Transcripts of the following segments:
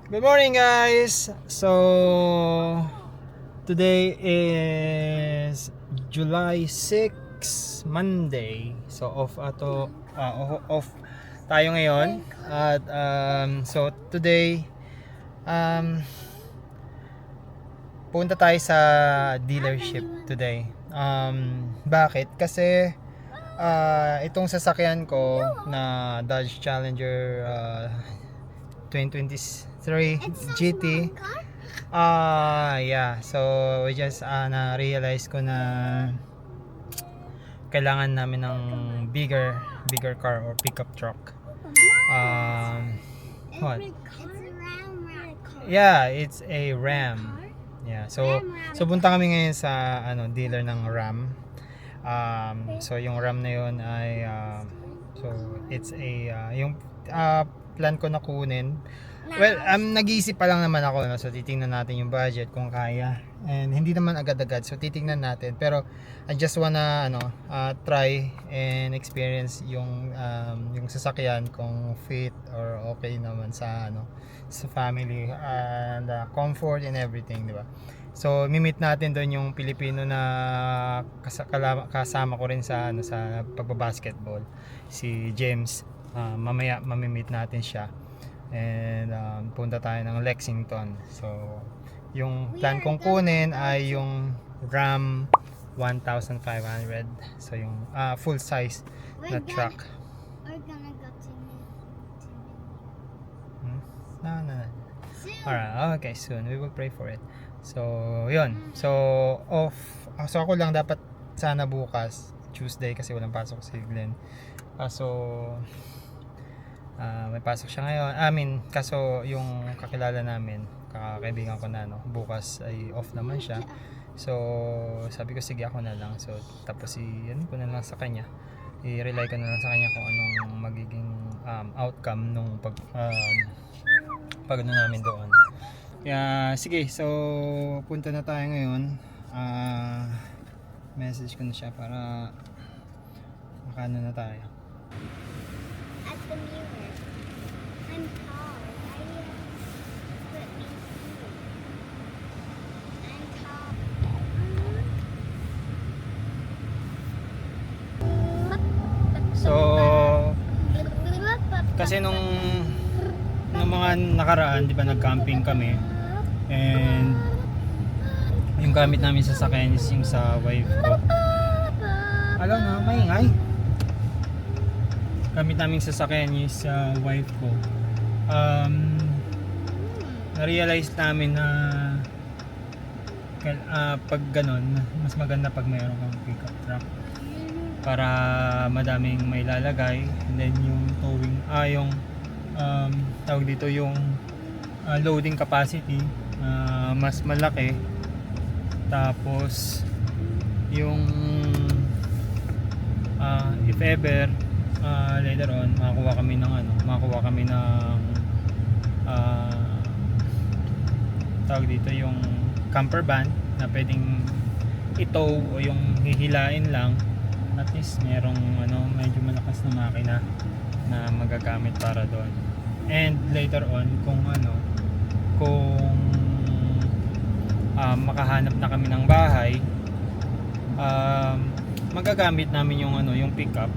Good morning, guys. So today is July 6, Monday. So off tayo ngayon. At so today um punta tayo sa dealership today. Bakit? Kasi itong sasakyan ko na Dodge Challenger 2023 GT. Yeah. So we just na-realize ko na kailangan namin ng bigger car or pickup truck. What? Yeah, it's a Ram. Yeah. So punta kami ngayon sa dealer ng Ram. So yung Ram na yun ay so it's a yung plan ko na kunin. Well, nag-iisip pa lang naman ako, no? So titingnan natin yung budget kung kaya. And hindi naman agad-agad. So titingnan natin. Pero I just wanna try and experience yung sasakyan kung fit or okay naman sa sa family and comfort and everything, di ba? So mi-meet natin doon yung Pilipino na kasama ko rin sa sa pagbabasketball, si James. Mamaya mamimit natin siya and punta tayo ng Lexington. So yung plan kong kunin ay yung Ram 1500. So yung full size na truck. We're gonna go to No. soon. Alright, okay, soon we will pray for it. So yun. So so ako lang dapat sana bukas Tuesday kasi walang pasok si Glenn. So may pasok siya ngayon. Kaso yung kakilala namin, kakaibigan ko na bukas ay off naman siya. So sabi ko sige ako na lang. So tapos yan ko na lang sa kanya. I-rely ko na lang sa kanya kung anong magiging outcome nung pag namin doon. Kaya sige, so punta na tayo ngayon. Message ko na siya para makano na tayo. At the mirror. I'm tall. Why do you put me here? I'm tall. So kasi nung mga nakaraan, di ba, nag-camping kami and yung gamit namin sa sasakyan is yung sa wife ko. Alam na, maingay. Gamit namin sa sasakyan is sa wife ko. Na-realize namin na pag ganun, mas maganda pag mayroon kang pickup truck para madaming may lalagay, and then yung towing yung tawag dito yung loading capacity mas malaki, tapos yung if ever later on makakuha kami ng tawag dito yung camper van na pwedeng itow o yung hihilain lang, at least merong medyo malakas na makina na magagamit para doon. And later on kung makahanap na kami ng bahay, magagamit namin yung pickup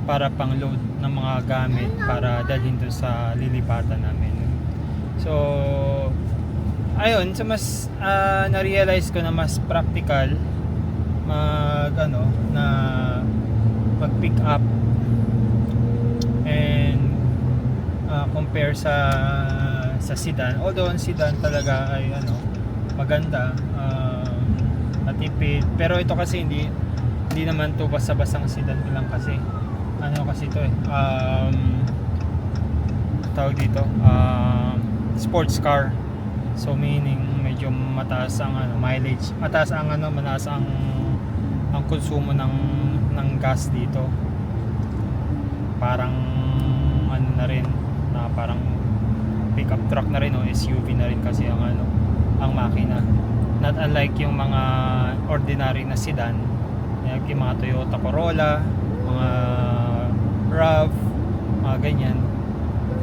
para pang load ng mga gamit para dalhin doon sa lilipatan namin. So ayun, so mas na-realize ko na mas practical mag pick up and compare sa sedan. Although ang sedan talaga ay maganda, matipid, pero ito kasi hindi naman to basta-bastang sedan lang kasi kasi ito tawag dito sports car. So meaning medyo mataas ang mileage, mataas ang konsumo ng gas dito. Parang na rin na parang pickup truck na rin o SUV na rin kasi ang makina. Not unlike yung mga ordinary na sedan, yung mga Toyota Corolla, mga RAV, mga ganyan.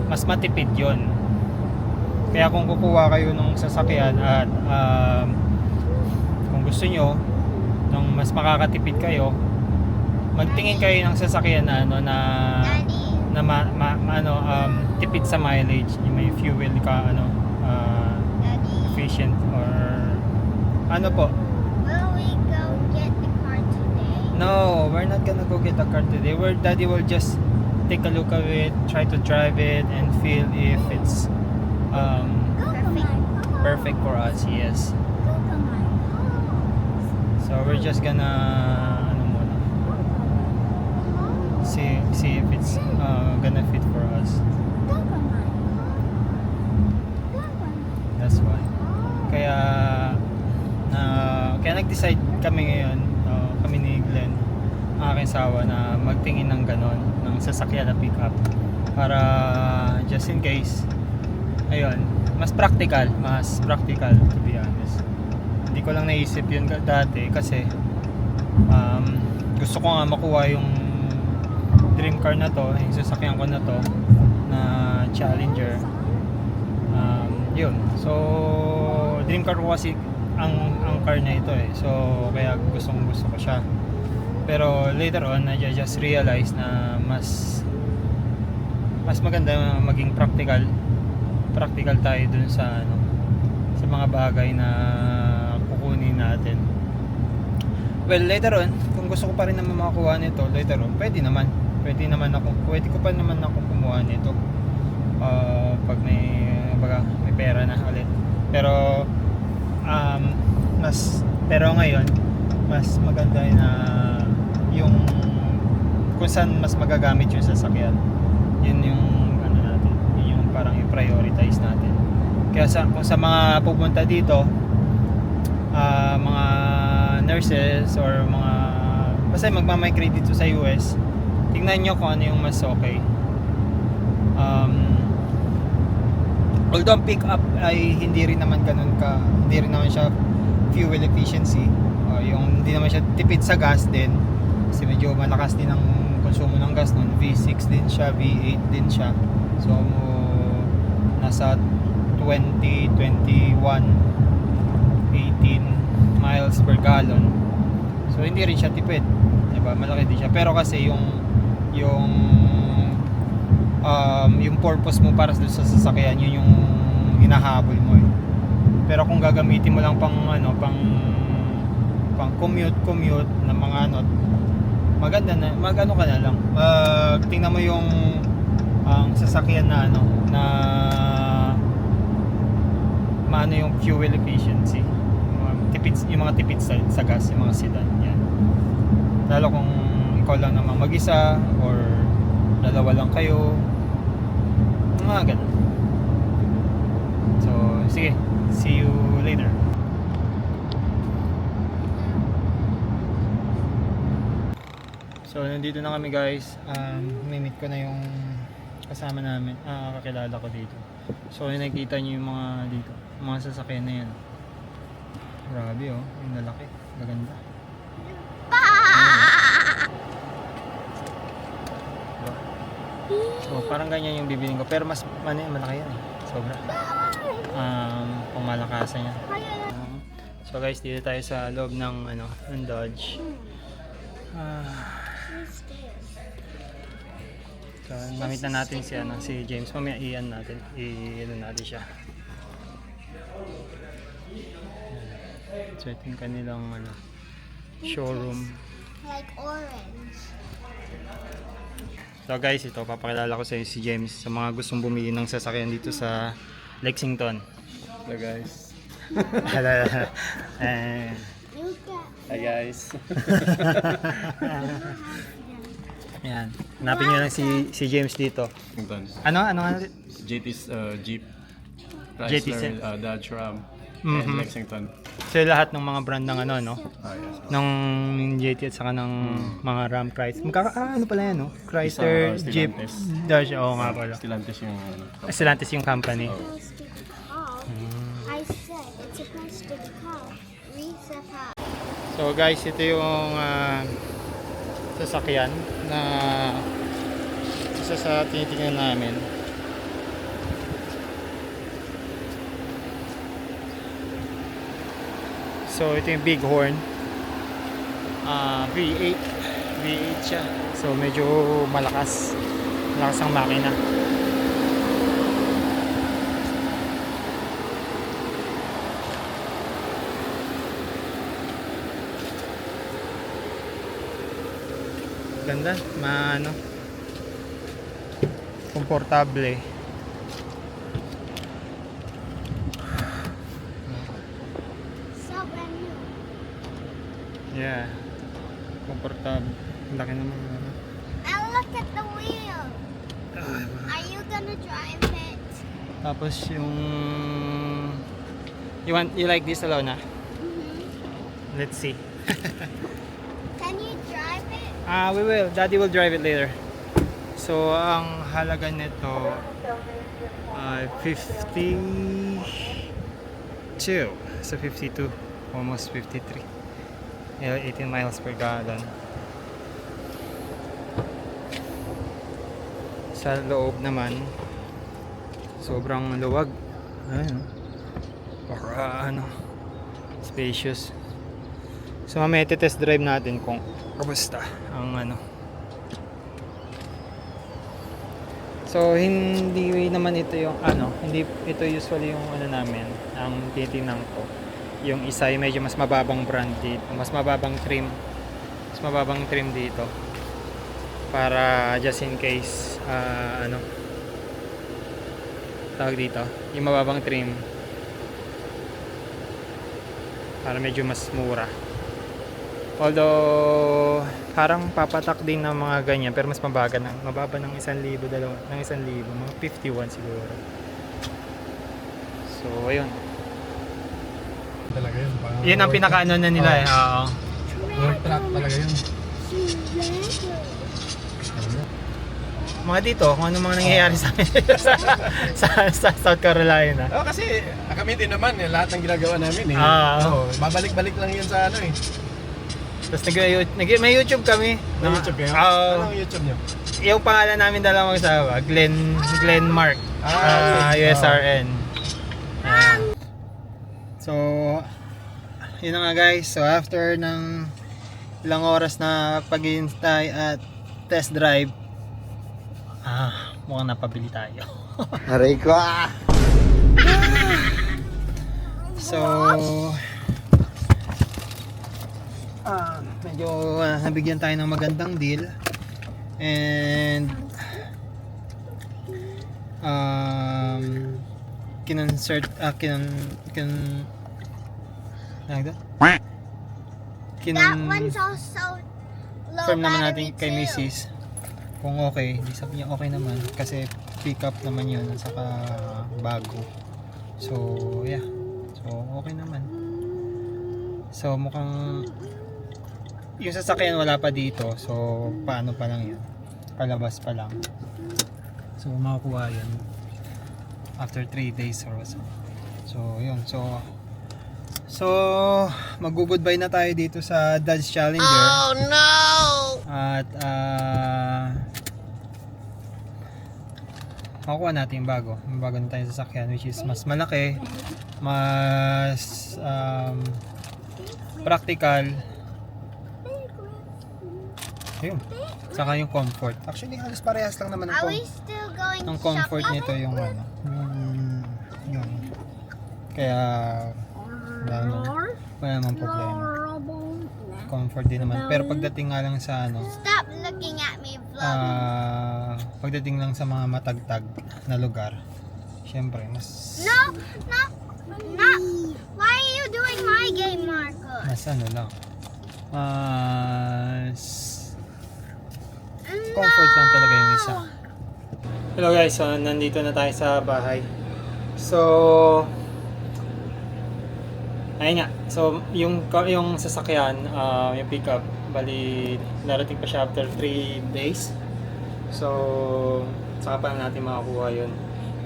Mas matipid yon. Kaya kung kukuha kayo ng sasakyan at kung gusto nyo ng mas makakatipid kayo, magtingin kayo ng sasakyan na ano Daddy. na tipid sa mileage, yung may fuel ka Daddy. efficient or ano po. Will we go get the car today? No, we're not gonna go get a car today. Daddy will just take a look at it, try to drive it, and feel if it's perfect for us. Yes. So we're just gonna muna, see if it's gonna fit for us. That's why. Kaya nag-decide kami ngayon, kami ni Glenn, ang aking asawa, na magtingin ng ganon, ng sasakyan na pick up para just in case, ayun, mas practical to be honest. Hindi ko lang naisip yun dati kasi gusto ko nga makuha yung dream car na to, yung sasakyan ko na to na Challenger. Yun, so dream car ko kasi ang car na ito eh, so kaya gusto ko siya. Pero later on, I just realized na mas maganda maging practical tayo dun sa sa mga bagay na kukunin natin. Well, later on, kung gusto ko pa rin naman makakuha nito later on, pwede ko pa naman ako kumuha nito pag may pera na ulit. Pero ngayon mas maganda na yung kung saan mas magagamit yung sasakyan, yun yung natin, yun yung parang i-prioritize natin. Kaya kung sa mga pupunta dito, mga nurses or mga basta magmamigrate dito sa US, tingnan nyo kung ano yung mas okay. Although ang pick up ay hindi rin naman siya fuel efficiency, yung hindi naman siya tipid sa gas din kasi medyo malakas din ang konsumo ng gas nun. V6 din siya, V8 din siya, so nasa 20, 21, 18 miles per gallon, so hindi rin siya tipid, diba? Malaki din siya, pero kasi yung purpose mo para sa sasakyan, yun yung hinahabol mo eh. Pero kung gagamitin mo lang pang commute na mga maganda na ka na lang. Tingnan mo yung sasakyan na na maano yung fuel efficiency, yung mga tipid sa gas, yung mga sedan yan. Lalo kung ikaw lang naman mag-isa or dalawa lang kayo, mga ganun. So sige, see you later. So nandito na kami guys. Mimit ko na yung kasama namin, kakilala ko dito. So nakikita nyo yung mga dito, mga sasakyan na yan. Grabe oh, yung lalaki, maganda. So parang ganyan yung bibiling ko, pero mas malaki yan eh, sobra. Kung malakasan yan. So guys, dito tayo sa loob ng ng Dodge. So namit na natin si James. Mamaya i-ano natin siya. So ito yung kanilang showroom. Like orange. So guys, ito papakilala ko sa inyo si James sa mga gustong bumili ng sasakyan dito sa Lexington. Hello guys. Hi guys. Ayan. Hanapin nyo lang si James dito. Ano? JT's Jeep, JT's, Chrysler, Dodge Ram, Mhm. and Lexington. So lahat ng mga brand ng Yes. ng JT at saka ng mga Ram, Chrysler. Ano pala yan, no? Chrysler, Isa, Jeep, Stellantis. Dodge, nga pala. Stellantis yung Stellantis yung company. I said it's supposed to be called Risa. So guys, ito yung sasakyan na isa sa tinitingnan namin. So ito yung Bighorn. V8. V8 siya. So medyo malakas. Malakas ang makina. Ganda, maano, komportable. So brand new. Yeah, komportable. Laki naman. And look at the wheel. Are you gonna drive it? Tapos yung you like this Alona? Let's see. Can you drive it? We will. Daddy will drive it later. So ang halaga nito ay 52. So 52, almost 53. 18 miles per gallon. Sa loob naman, sobrang luwag. Ayun. Baka spacious. So mamaya test drive natin kung kamusta ang So hindi naman ito yung hindi ito usually yung namin, ang titingnan ko. Yung isa ay medyo mas mababang brand dito, mas mababang trim dito. Para just in case tawag dito, yung mababang trim para medyo mas mura. Although parang papatak din ng mga ganyan pero mas mababa ng 1,000, ng 1,000, mga 51 siguro. So ayun. Talaga yun. Yun ang pinakaano na nila eh. Oo. Work truck talaga yun. Mga dito, kung ano mga nangyayari sa amin sa South Carolina. Oh, kasi kami din naman, lahat ng ginagawa namin eh. Babalik-balik lang yun sa ano eh. Tapos may YouTube kami. May YouTube kayo? Oo. Anong YouTube nyo? Yung pangalan namin dalawang magsawa, Glenn Mark. USRN. So, yun na nga guys. So, after ng ilang oras na paghihintay at test drive, mukhang napabili tayo. Aray ko ah! So, medyo nabigyan tayo ng magandang deal. And kinonsert That one's also low confirm naman battery natin kay too. Mrs. kung okay. Di sabi niya okay naman kasi pick up naman yun at saka bago. So yeah, so okay naman. So mukhang yung sasakyan wala pa dito, so paano pa lang yun, palabas pa lang. So makakuha yun after 3 days or so. So yun, so mag-goodbye na tayo dito sa Dodge Challenger. Oh no! At makukuha natin yung bago na tayong sasakyan, which is mas malaki, mas practical. Ayun. Saka yung comfort. Actually, halos parehas lang naman Are we still going ang comfort shopping? nito yung yun. Kaya wala namang problema. Comfort din naman. Pero pagdating nga lang sa Stop looking at me, vlog. pagdating lang sa mga matagtag na lugar, syempre mas No! Why are you doing my game, Marcus? mas lang. Comfort lang talaga yung isa. Hello guys, so nandito na tayo sa bahay. So ayun nga. So yung sasakyan, yung pickup, bali narating pa siya after 3 days. So saka pa natin makakuha yun.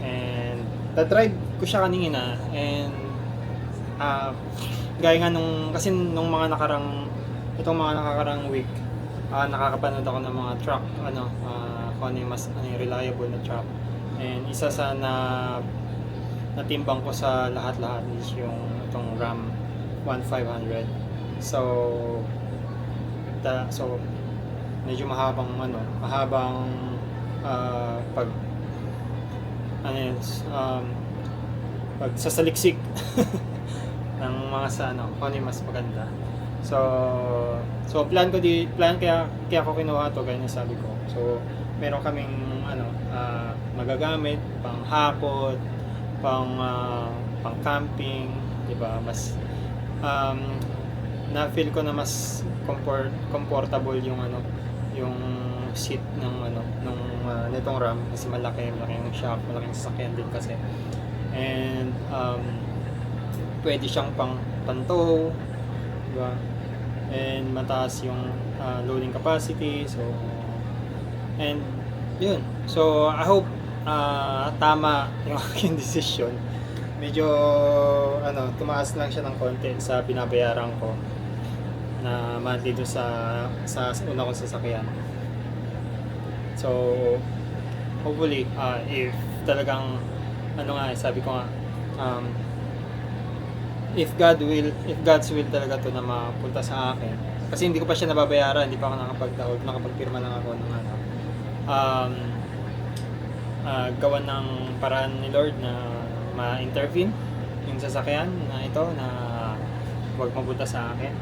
And na-drive ko siya kanina and gaya nga nung mga nakarang week, nakakapanood ako ng mga truck, kung ano yung mas reliable na truck. And isa sa natimbang ko sa lahat is yung itong Ram 1,500. So medyo mahabang pag ano yun, pag sasaliksik ng mga sa kung ano yung mas maganda. So plan kaya ako kinuha to, gaya ng sabi ko. So meron kaming magagamit pang hakot, pang camping, 'di ba? Mas na-feel ko na mas comfortable yung seat ng nitong RAM, kasi malaki yung shock, malaking sasakyan din kasi. And pwede siyang pantow, di ba? And mataas yung loading capacity. So and yun. So I hope tama yung aking decision. Medyo tumaas lang siya ng konti sa binabayaran ko na monthly doon sa una kong sasakyan. So hopefully if talagang sabi ko nga, if God's will talaga to na mapunta sa akin, kasi hindi ko pa siya nababayaran, hindi pa ako nakapagpirma lang ako ng gawan ng paraan ni Lord na ma-intervene yung sasakyan na ito na huwag mapunta sa akin,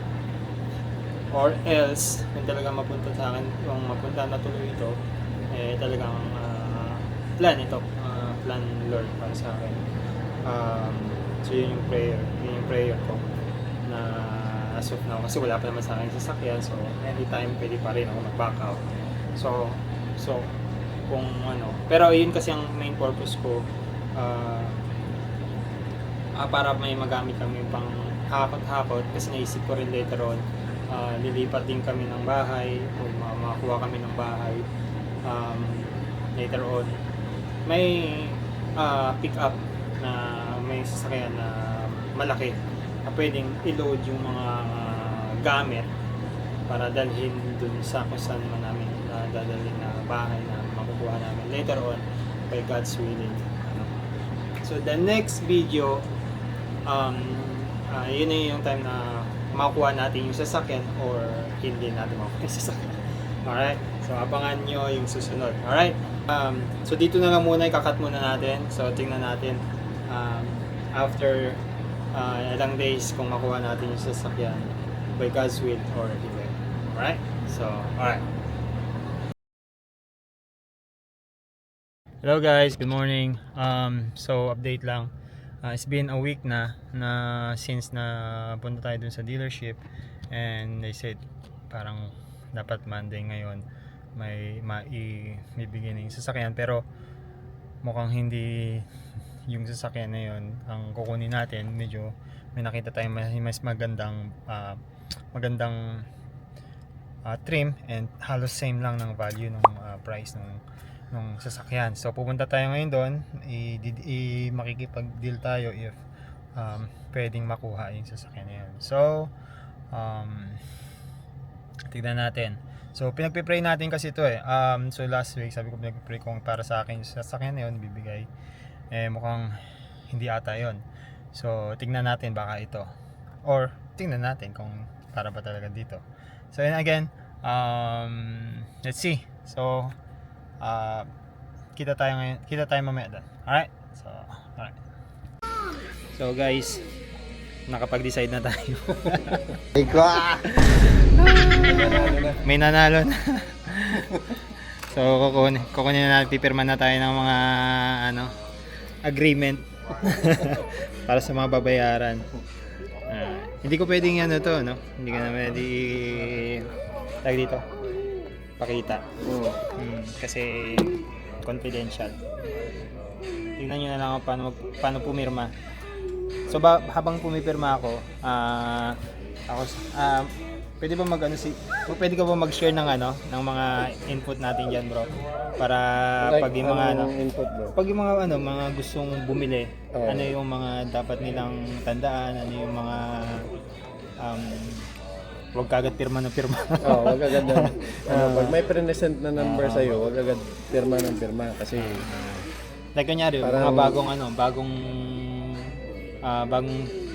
or else kung talagang mapunta sa akin, kung mapunta na tuloy ito, talagang plan ni Lord para sa akin. So yun yung prayer ko na as of now, kasi wala pa naman sa akin sasakyan, so anytime pwede pa rin ako mag-back out. So kung pero yun kasi ang main purpose ko, para may magamit kami pang hakot-hakot, kasi naisip ko rin later on, lilipat din kami ng bahay, o makakuha kami ng bahay later on. May pick up na may sasakyan na malaki na pwedeng i-load yung mga gamit para dalhin dun sa kung saan man namin dadalhin na bahay na makukuha namin later on by God's willing. So the next video, yun na yung time na makuha natin yung sasakyan or hindi natin makuha yung sasakyan. Alright? So abangan nyo yung susunod. Alright? So dito na lang muna, ikakat muna natin. So tingnan natin after ilang days kung makuha natin yung sasakyan by God's will or hindi. Alright? So, alright. Hello guys, good morning. So update lang. It's been a week na since na punta tayo dun sa dealership, and they said parang dapat Monday ngayon may bigyan ng sasakyan, pero mukhang hindi yung sasakyan na yun ang kukunin natin. Medyo may nakita tayong mas magandang trim, and halos same lang ng value ng price ng sasakyan. So pupunta tayo ngayon doon, makikipag-deal tayo if pwedeng makuha yung sasakyan na yun. So tignan natin. So pinagpipray natin kasi ito so last week sabi ko pinagpipray kung para sa akin yung sasakyan na yun bibigay, mukhang hindi ata yun. So tignan natin, baka ito, or tignan natin kung para ba talaga dito. So and again, let's see. So kita tayo mamaya doon. Alright? So guys, nakapag-decide na tayo. May nanalo na. So kukunin na natin, pipirma na tayo ng mga agreement para sa mga babayaran. Hindi ko pwedeng hindi ko na pwede tag dito pakita. Kasi confidential. Tingnan nyo na lang paano pumirma. So habang pumipirma ako, pwede ba pwede ka ba mag-share ng mga input natin diyan, bro? Para pag yung mga input, bro? Pag yung mga gustong bumili, ano yung mga dapat nilang tandaan, ano yung mga wag kagad pirma ng pirma. Wag agad pag may present na number sa iyo, wag agad pirma ng pirma kasi like kunyari, parang, mga bagong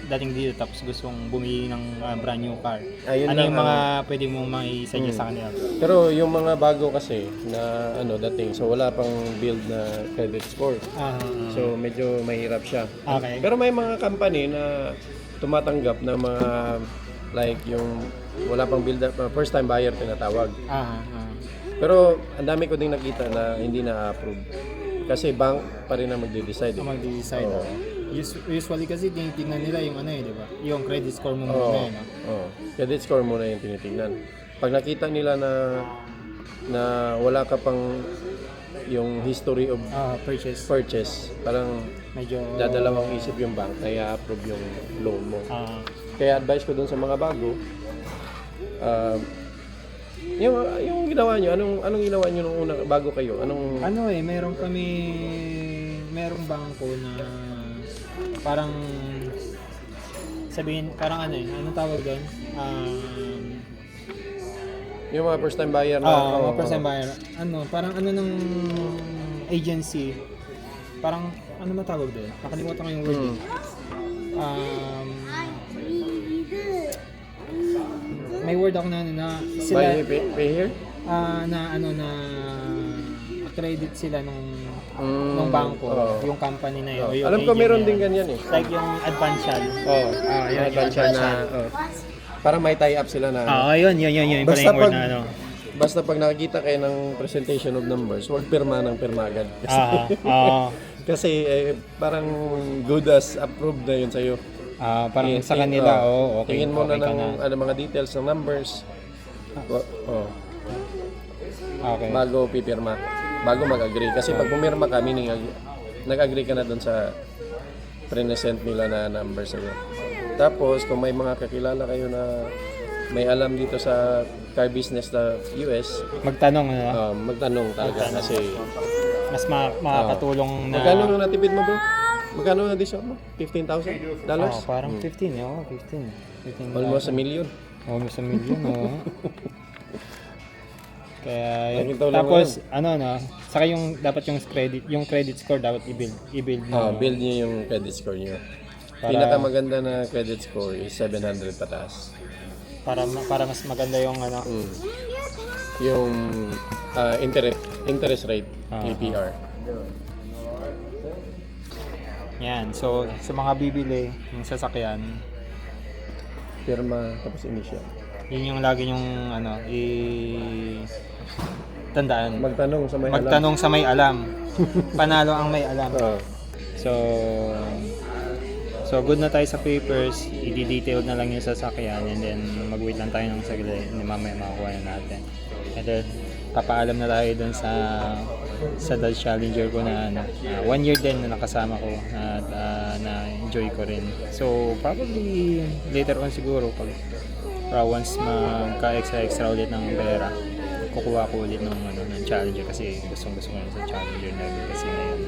dating dito tapos gustong bumili ng brand new car, Ayun ano lang, yung mga pwede mong mai-suggest sa kanila? Pero yung mga bago kasi na dating, so wala pang build na credit score. So medyo mahirap siya. Okay. Pero may mga company na tumatanggap na mga like yung wala pang build first time buyer tinatawag. Pero ang dami ko ding nakita na hindi na-approve. Kasi bank pa rin ang magde-decide. Mag-decide. Oo. Usually kasi tinitingnan nila yung ano di ba? Yung credit score mo muna, no? Oo. Credit score muna yung tinitingnan. Pag nakita nila na wala ka pang yung history of purchase, parang Medyo dadalawang isip yung bank na i-approve yung loan mo. ah, Kaya advice ko dun sa mga bago, yung ginawa nyo, anong ginawa nyo nung una bago kayo? Anong ano merong bangko na parang sabihin, parang anong tawag doon? yung mga first time buyer na Mga first time buyer. Parang ng agency. Parang ano matawag doon? Nakalimutan ko yung word. May word ako na sila pay here? na credit sila nung bangko, yung company na yun. Yung Alam ko agent meron na din yun. ganyan eh. Like yung advanced. Yung advance na para may tie up sila na Yun. Basta Yung word pag- na ano. basta pag nakakita kayo ng presentation of numbers, huwag pirma ng pirma agad. Kasi parang good as approved na yun sa'yo. Parang sa kanila, okay. Tingin mo okay na ka ng mga details ng numbers. Okay. Bago pipirma. Bago mag-agree. Kasi pag pumirma ka, meaning nag-agree ka na dun sa present nila na numbers sa'yo. Tapos, kung may mga kakilala kayo na may alam dito sa car business na US, Magtanong magtanong talaga kasi mas makakatulong na. magkano ang natipid mo, bro? Magkano ang discount mo? $15,000? Parang 15, 15. Almost $1 million. Almost $1 million, Kaya yun. Nakita ko lang Tapos saka dapat yung credit score dapat i-build mo. Build niyo yung credit score niyo. Para- Pinakamaganda na credit score is 700 pataas. Para mas maganda yung Yung interest rate, APR. Yan. So sa mga bibili ng sasakyan, Firma, tapos initial. yun yung lagi yung tandaan. Magtanong sa may alam. Magtanong sa may alam. Panalo ang may alam. Oo. So good na tayo sa papers, i-detail na lang yung sasakyan and then mag-wait lang tayo ng saglit, hindi mamaya makakuha na natin. And then papaalam na tayo dun sa Dodge Challenger ko na 1 year din na nakasama ko at na-enjoy ko rin. So probably later on siguro pag once magka-extra ulit ng pera, kukuha ko ulit ng Challenger kasi gustong-gusto ko sa Challenger na kasi na yun.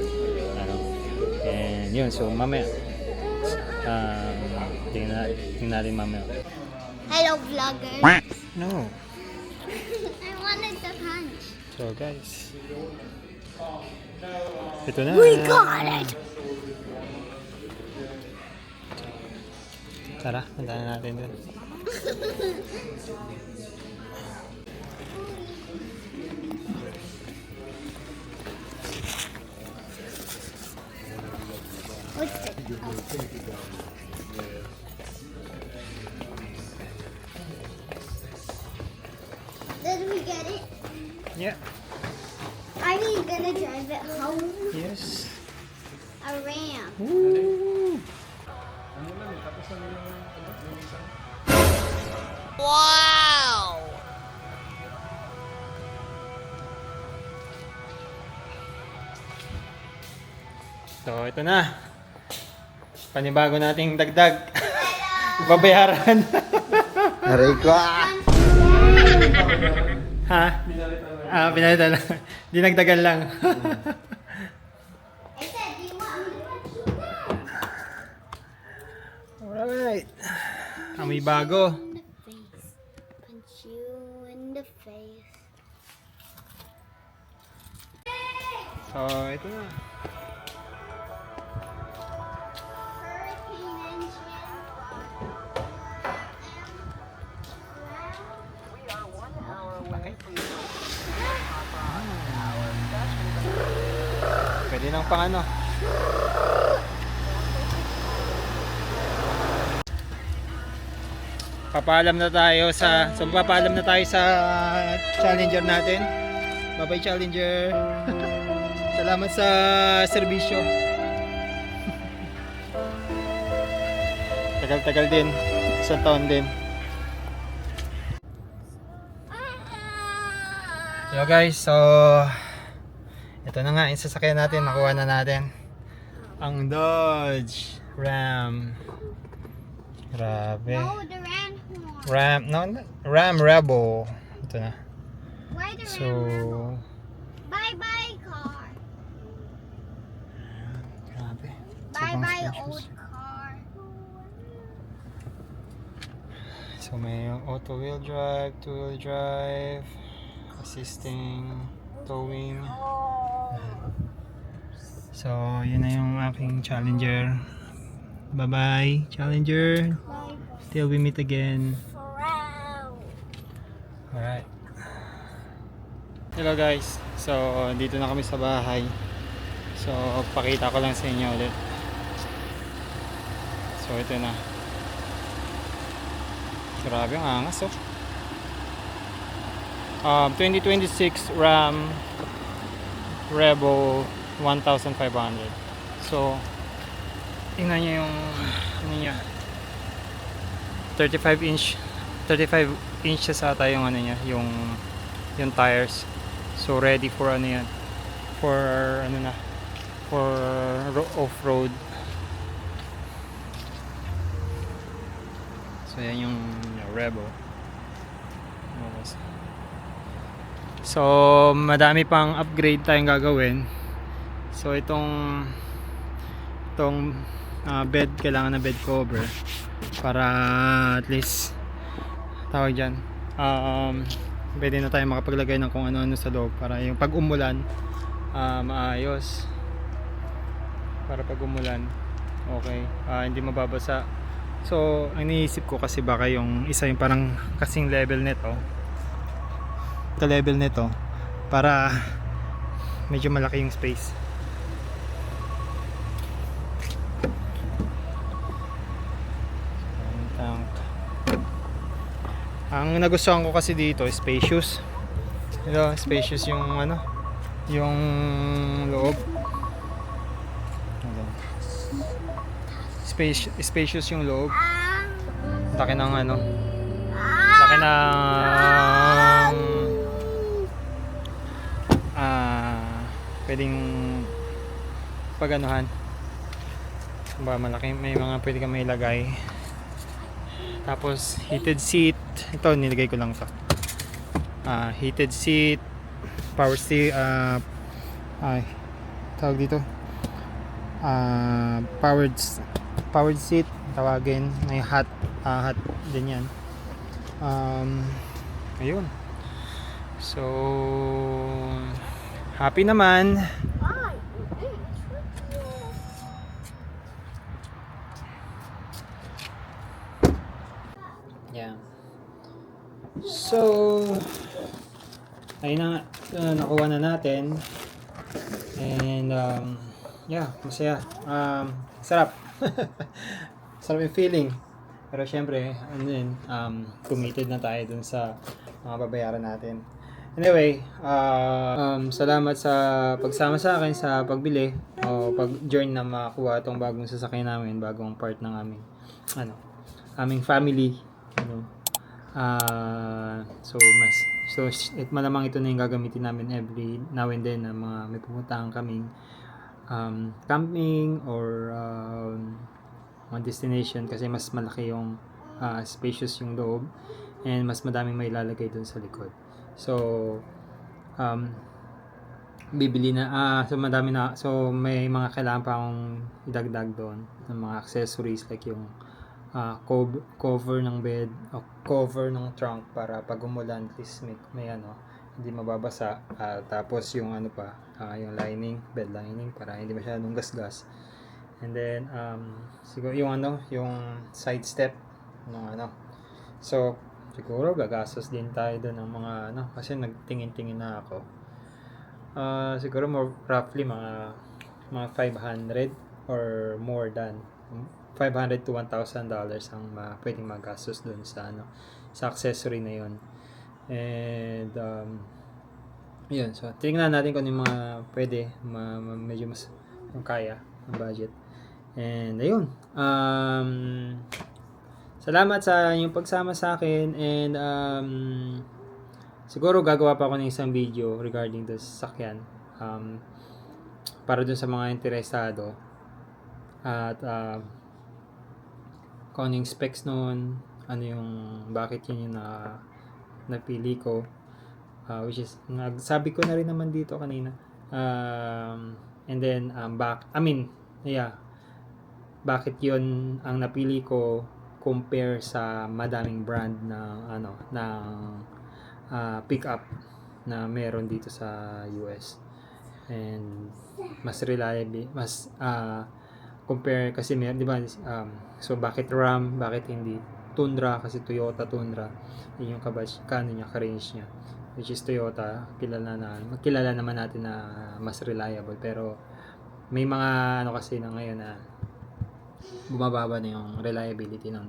And yun, so mamaya tingnan natin mamaya. Hello, vloggers. No. I wanted the punch. So guys, ito na. We got it. Tara, punta na natin dun. What's it? Did we get it? Yeah. Are we gonna drive it home? Yes. A Ram. Woo! Wow! So ito na. Panibago nating dagdag. Babayaran. Aray ko! Ha? Pinalitan lang. Dinagdagan lang. I said, do you want me to punch you now? Alright. Amoy bago. In the face. Punch you in the face. So ito na. Hurricane engine. Pwede nang pang ano. Papaalam na tayo sa Challenger natin. Bye-bye Challenger. Salamat sa serbisyo. Tagal-tagal din. Isang taon din. Yo guys, so ito na nga yung sasakyan natin, nakuha na natin ang Dodge Ram. Grabe. No, the Ram horn. Ram Rebel. Ito na. Why the So, Ram Rebel? Bye-bye car. grabe. Bye-bye Sobrang old spacious. car. So may auto wheel drive, two wheel drive, assisting, towing. So yun na yung aking Challenger. Bye bye Challenger. Bye-bye. Till we meet again. Ram. Alright. Hello guys. So dito na kami sa bahay. So pakita ko lang sa inyo ulit. So ito na. Grabe ang angas oh. 2026 Ram Rebel 1500. So tingnan niyo yung ano niya. 35 inches ata yung ano niya, yung tires. So ready for ano yan, for ano na, for off-road. So yan yung Rebel. So madami pang upgrade tayong gagawin. So itong bed, kailangan na bed cover para at least tawag dyan, pwede na tayo makapaglagay ng kung ano-ano sa loob para yung pag umulan maayos, para pag umulan okay, hindi mababasa. So ang iniisip ko kasi baka yung isa yung parang kasing level nito, ka-level nito, para medyo malaki yung space. Ang nagustuhan ko kasi dito, spacious. Ito, spacious yung ano, yung loob. Spacious yung loob. Laki ng ano, laki ng pwedeng pag-anuhan. Ba malaki, may mga pwede kang mailagay. Tapos heated seat, ito nilagay ko lang to. Heated seat, power seat, tawag dito, powered seat tawagin, may hot din yan. Ayun, so happy naman. Yeah. So ayun na nga, nakuha na natin. And yeah, masaya. Sarap. Sarap yung feeling. Pero syempre, ano din, committed na tayo dun sa mga babayaran natin. Anyway, salamat sa pagsama sa akin sa pagbili o pag-join na makakuha itong bagong sasakyan namin, bagong part ng aming family. Malamang ito na yung gagamitin namin every now and then na mga may pupuntahan kaming camping or mga destination, kasi mas malaki yung spacious yung loob and mas madaming may lalagay dun sa likod. So bibili na so may mga kailangan pa akong idagdag doon ng mga accessories like yung cover ng bed o cover ng trunk para pag umulan at least may hindi mababasa, tapos yung yung lining, bed lining para hindi masyadong gasgas, and then siguro yung side step ng so siguro gagastos din tayo doon ng mga kasi nagtingin-tingin na ako, siguro more roughly mga mga 500 or more than 500 to $1,000 ang pwedeng magastos doon sa sa accessory na yon. And yun, so tingnan natin kung ano yung mga pwede medyo mas kung kaya ang budget. And ayun, salamat sa inyong pagsama sa akin, and siguro gagawa pa ako ng isang video regarding the sasakyan, para dun sa mga interesado, at kung ano yung specs noon, ano yung bakit yun yung napili ko, which is sabi ko na rin naman dito kanina, and then bakit yun ang napili ko compare sa madaming brand ng pickup na meron dito sa US, and mas reliable, mas compare kasi meron, di ba, so bakit Ram, bakit hindi Tundra, kasi Toyota Tundra yun yung ka-range niya, which is Toyota, kilala naman natin na mas reliable, pero may mga kasi na ngayon na bumababa na yung reliability ng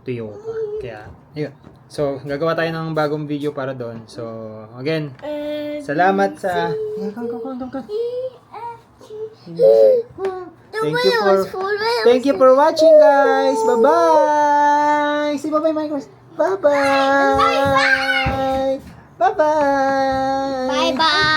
Toyota. Kaya ayun, so gagawa tayo ng bagong video para doon. So again, salamat sa Thank you for watching, guys. Bye-bye. Say bye-bye, Michael. Bye-bye. Bye-bye. Bye-bye.